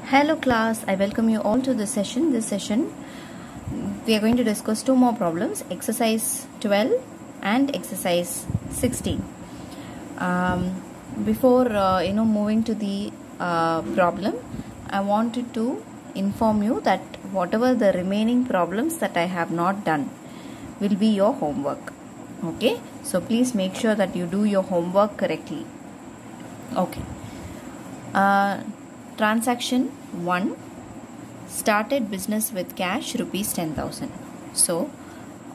Hello class, I welcome you all to this session. This session we are going to discuss two more problems, exercise 12 and exercise 16. Before moving to the problem, I wanted to inform you that whatever the remaining problems that I have not done will be your homework. Okay, so please make sure that you do your homework correctly. Okay. Transaction 1, started business with cash rupees 10,000. So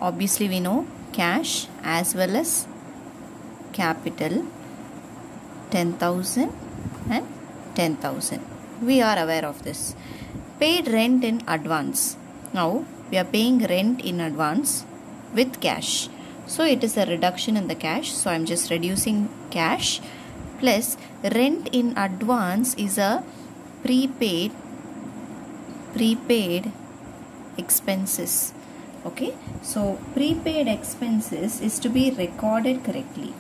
obviously we know cash as well as capital 10,000 and 10,000. We are aware of this. Paid rent in advance. Now we are paying rent in advance with cash. So it is a reduction in the cash. So I am just reducing cash plus rent in advance is a prepaid expenses. Okay, so prepaid expenses is to be recorded correctly.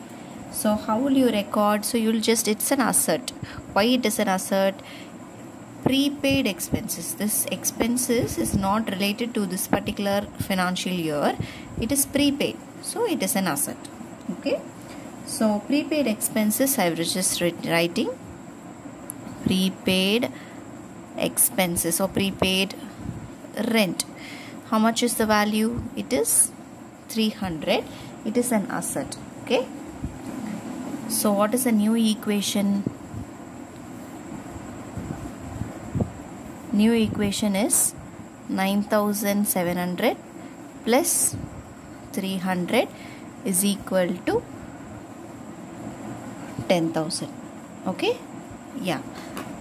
So how will you record? So you will just, it's an asset. Why it is an asset? Prepaid expenses. This expenses is not related to this particular financial year. It is prepaid. So it is an asset. Okay. So prepaid expenses, I was just writing prepaid expenses or prepaid rent. How much is the value? It is 300. It is an asset. Okay. So what is the new equation? New equation is 9,700 plus 300 is equal to 10,000. Okay. Yeah.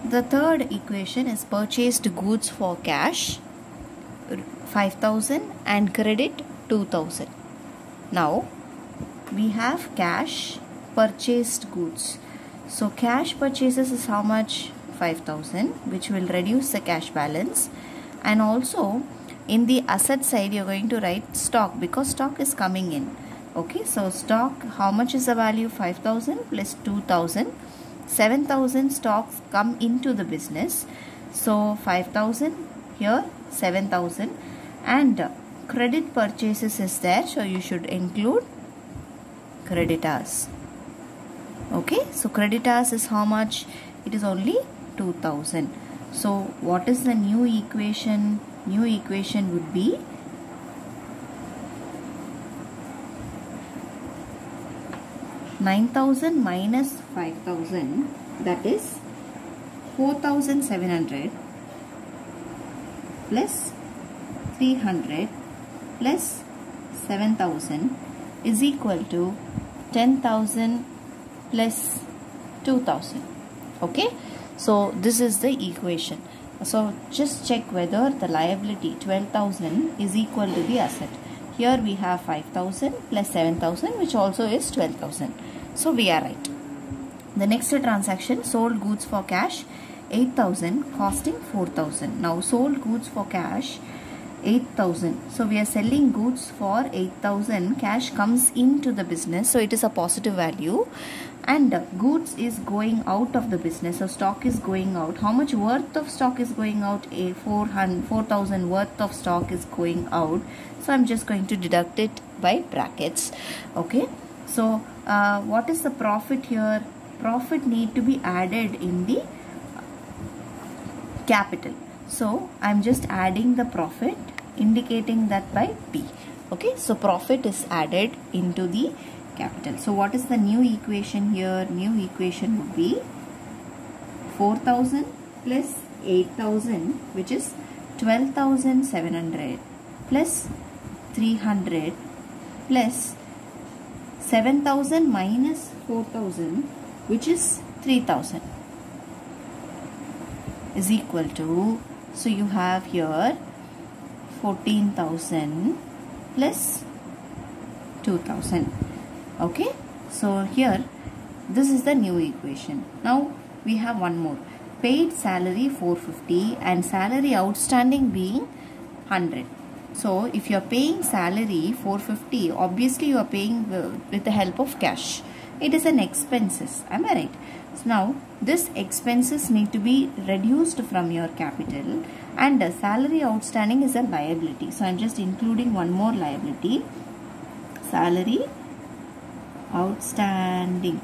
The third equation is purchased goods for cash 5,000 and credit 2,000. Now we have cash, purchased goods. So cash purchases is how much? 5,000, which will reduce the cash balance. And also in the asset side you are going to write stock because stock is coming in. Okay, so stock, how much is the value? 5,000 plus 2,000. 7,000 stocks come into the business. So 5,000 here, 7,000, and credit purchases is there. So you should include creditors. Okay, so creditors is how much? It is only 2,000. So what is the new equation? New equation would be 9,000 minus 5,000, that is 4,700 plus 300 plus 7,000 is equal to 10,000 plus 2,000. Okay, so this is the equation. So just check whether the liability 12,000 is equal to the asset. Here we have 5,000 plus 7,000, which also is 12,000. So we are right. The next transaction, sold goods for cash 8,000 costing 4,000. Now sold goods for cash 8,000. So we are selling goods for 8,000. Cash comes into the business. So it is a positive value. And goods is going out of the business. So stock is going out. How much worth of stock is going out? 4,000 worth of stock is going out. So I'm just going to deduct it by brackets. Okay. So what is the profit here? Profit need to be added in the capital. So I'm just adding the profit, indicating that by P. Okay. So profit is added into the capital. So what is the new equation here? New equation would be 4,000 plus 8,000, which is 12,700 plus 300 plus 7,000 minus 4,000, which is 3,000 is equal to, so you have here 14,000 plus 2,000. Okay, so here this is the new equation. Now we have one more, paid salary 450 and salary outstanding being 100. So if you are paying salary 450, obviously you are paying with the help of cash. It is an expenses. Am I right? So now this expenses need to be reduced from your capital, and salary outstanding is a liability. So I am just including one more liability. Salary outstanding.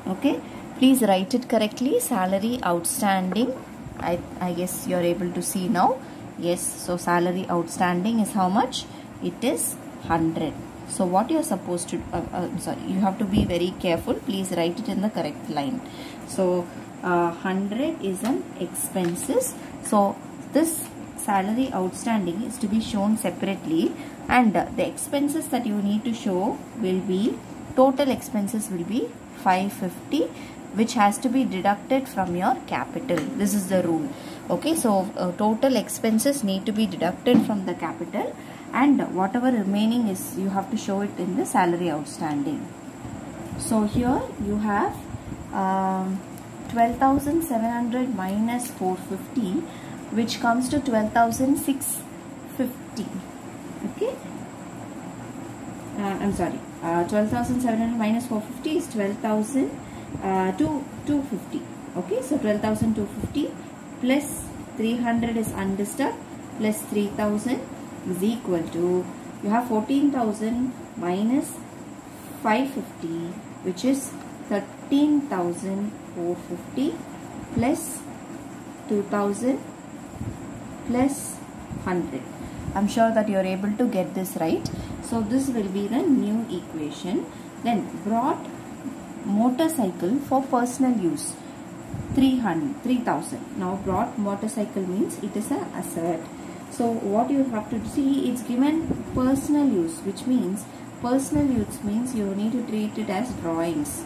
Okay, please write it correctly. Salary outstanding. I guess you are able to see now. Yes, so salary outstanding is how much? It is 100. So what you are supposed to sorry, you have to be very careful. Please write it in the correct line. So 100 is an expenses. So this salary outstanding is to be shown separately, and the expenses that you need to show will be, total expenses will be 550, which has to be deducted from your capital. This is the rule. Okay, so total expenses need to be deducted from the capital, and whatever remaining is, you have to show it in the salary outstanding. So here you have 12,700 minus 450, which comes to 12,650. Okay, I'm sorry, 12,700 minus 450 is 12,250. Okay, so 12,250 plus 300 is undisturbed plus 3,000 is equal to, you have 14,000 minus 550, which is 13,450 plus 2,000 plus 100. I'm sure that you are able to get this right. So this will be the new equation. Then brought motorcycle for personal use, 3,000. Now brought motorcycle means it is an asset. So what you have to see, it's given personal use, which means personal use means you need to treat it as drawings.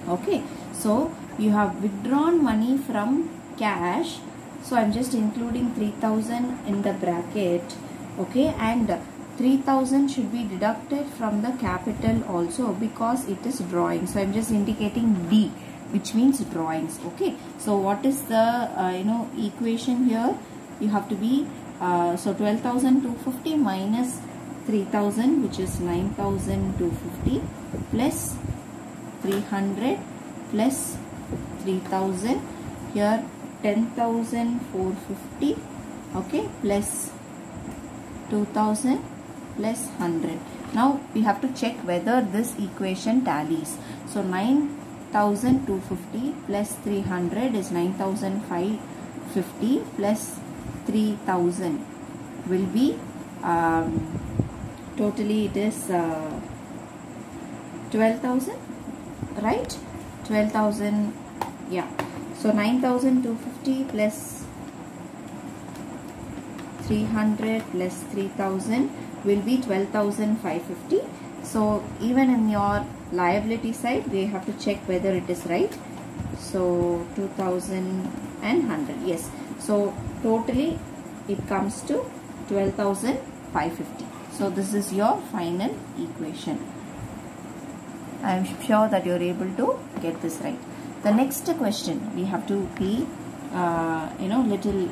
Okay, so you have withdrawn money from cash. So I'm just including 3,000 in the bracket. Okay, and 3,000 should be deducted from the capital also, because it is drawing. So I'm just indicating D, which means drawings. Okay, so what is the equation here? You have to be so 12,250 minus 3,000, which is 9,250, plus 300 plus 3,000, here 10,450. Okay, plus 2,000 plus 100. Now we have to check whether this equation tallies. So 9,250 plus 300 is 9,550 plus 3,000 will be totally it is 12,000, right? 12,000, yeah. So 9,250 plus 300 plus 3,000 will be 12,550. So even in your liability side, we have to check whether it is right. So 2,100, yes. So totally it comes to 12,550. So this is your final equation. I am sure that you are able to get this right. The next question, we have to be little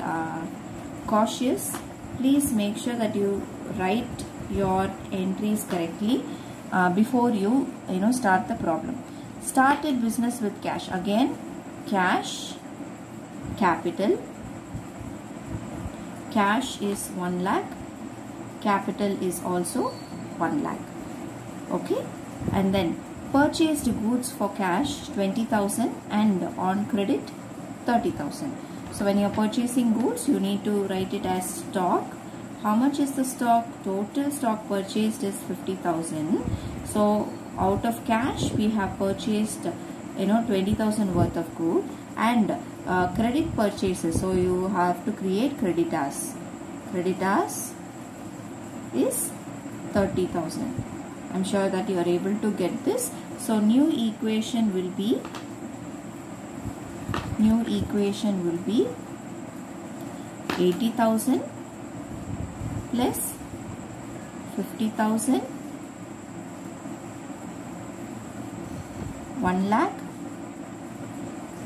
cautious. Please make sure that you write your entries correctly before you start the problem. Started business with cash. Again, cash, capital. Cash is 1 lakh. Capital is also 1 lakh. Okay, and then purchased goods for cash 20,000 and on credit 30,000. So when you are purchasing goods, you need to write it as stock. How much is the stock? Total stock purchased is 50,000. So out of cash we have purchased 20,000 worth of good, and credit purchases. So you have to create creditors. Creditors is 30,000. I'm sure that you are able to get this. So new equation will be 80,000 plus 50,000, 1 lakh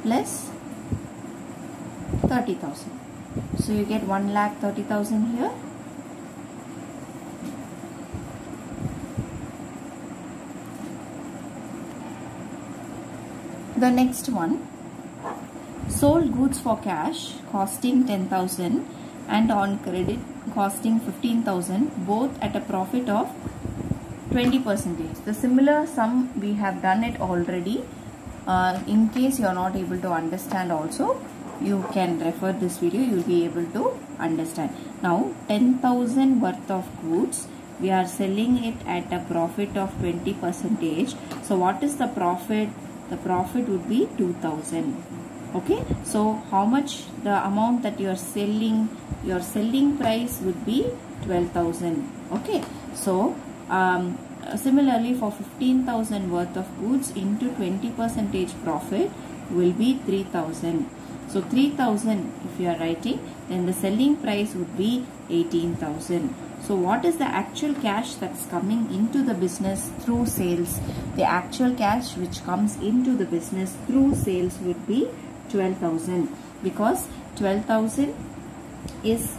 plus 30,000. So you get 1,30,000 here. The next one, sold goods for cash costing 10,000 and on credit costing 15,000, both at a profit of 20%. The similar sum we have done it already. In case you are not able to understand also, you can refer this video, you will be able to understand. Now 10,000 worth of goods, we are selling it at a profit of 20%. So what is the profit? The profit would be 2,000. Okay, so how much the amount that you are selling, your selling price would be 12,000. Okay, so similarly for 15,000 worth of goods into 20% profit will be 3,000. So 3,000 if you are writing, then the selling price would be 18,000. So what is the actual cash that's coming into the business through sales? The actual cash which comes into the business through sales would be 12,000, because 12,000 is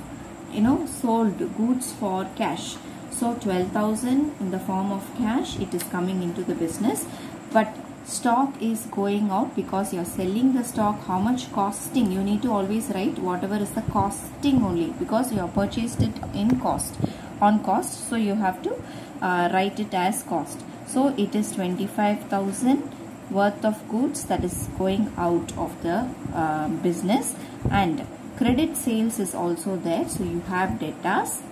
sold goods for cash. So 12,000 in the form of cash, it is coming into the business, but stock is going out because you are selling the stock. How much costing? You need to always write whatever is the costing only, because you have purchased it in cost, on cost, so you have to write it as cost. So it is 25,000 worth of goods that is going out of the business, and credit sales is also there. So you have debtors.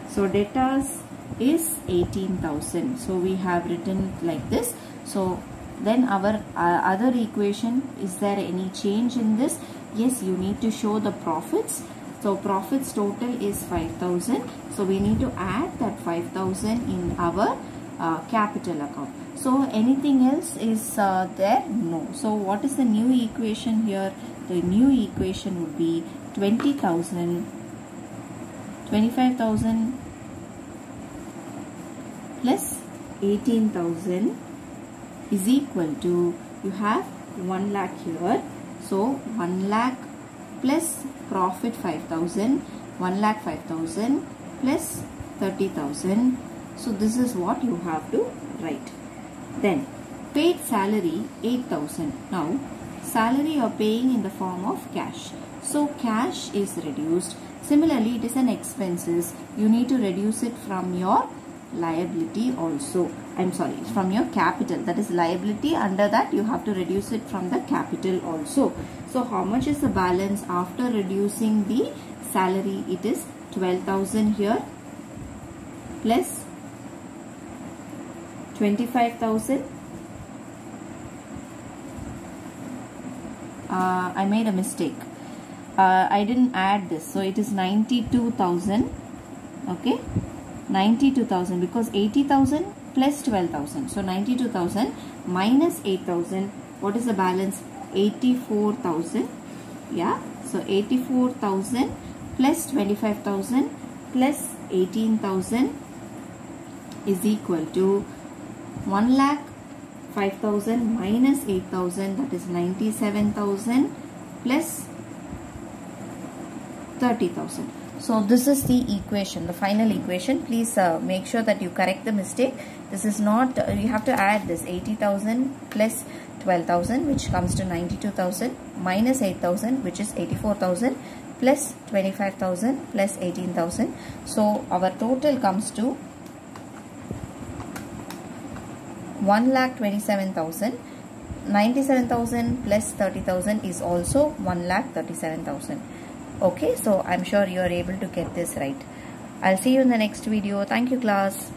So debtors is 18,000. So we have written like this. So then our other equation, is there any change in this? Yes, you need to show the profits. So profits total is 5,000. So we need to add that 5,000 in our capital account. So anything else is there? No. So what is the new equation here? The new equation would be 20,000, 25,000 plus 18,000 is equal to, you have 1 lakh here. So 1 lakh plus profit 5,000, 1 lakh 5,000 plus 30,000. So this is what you have to write. Then paid salary 8,000. Now salary you are paying in the form of cash. So cash is reduced. Similarly, it is an expenses. You need to reduce it from your liability also. From your capital. That is liability. Under that you have to reduce it from the capital also. So how much is the balance after reducing the salary? It is 12,000 here plus 25,000. I made a mistake. I didn't add this. So it is 92,000. Okay. 92,000, because 80,000 plus 12,000. So 92,000 minus 8,000. What is the balance? 84,000. Yeah. So 84,000 plus 25,000 plus 18,000 is equal to 1 lakh 5,000 minus 8,000, that is 97,000 plus 30,000. So this is the equation, the final equation. Please make sure that you correct the mistake. This is not, you have to add this 80,000 plus 12,000, which comes to 92,000, minus 8,000, which is 84,000, plus 25,000 plus 18,000. So our total comes to 1,27,000. 97,000 plus 30,000 is also 1,37,000. Okay, so I'm sure you are able to get this right. I'll see you in the next video. Thank you, class.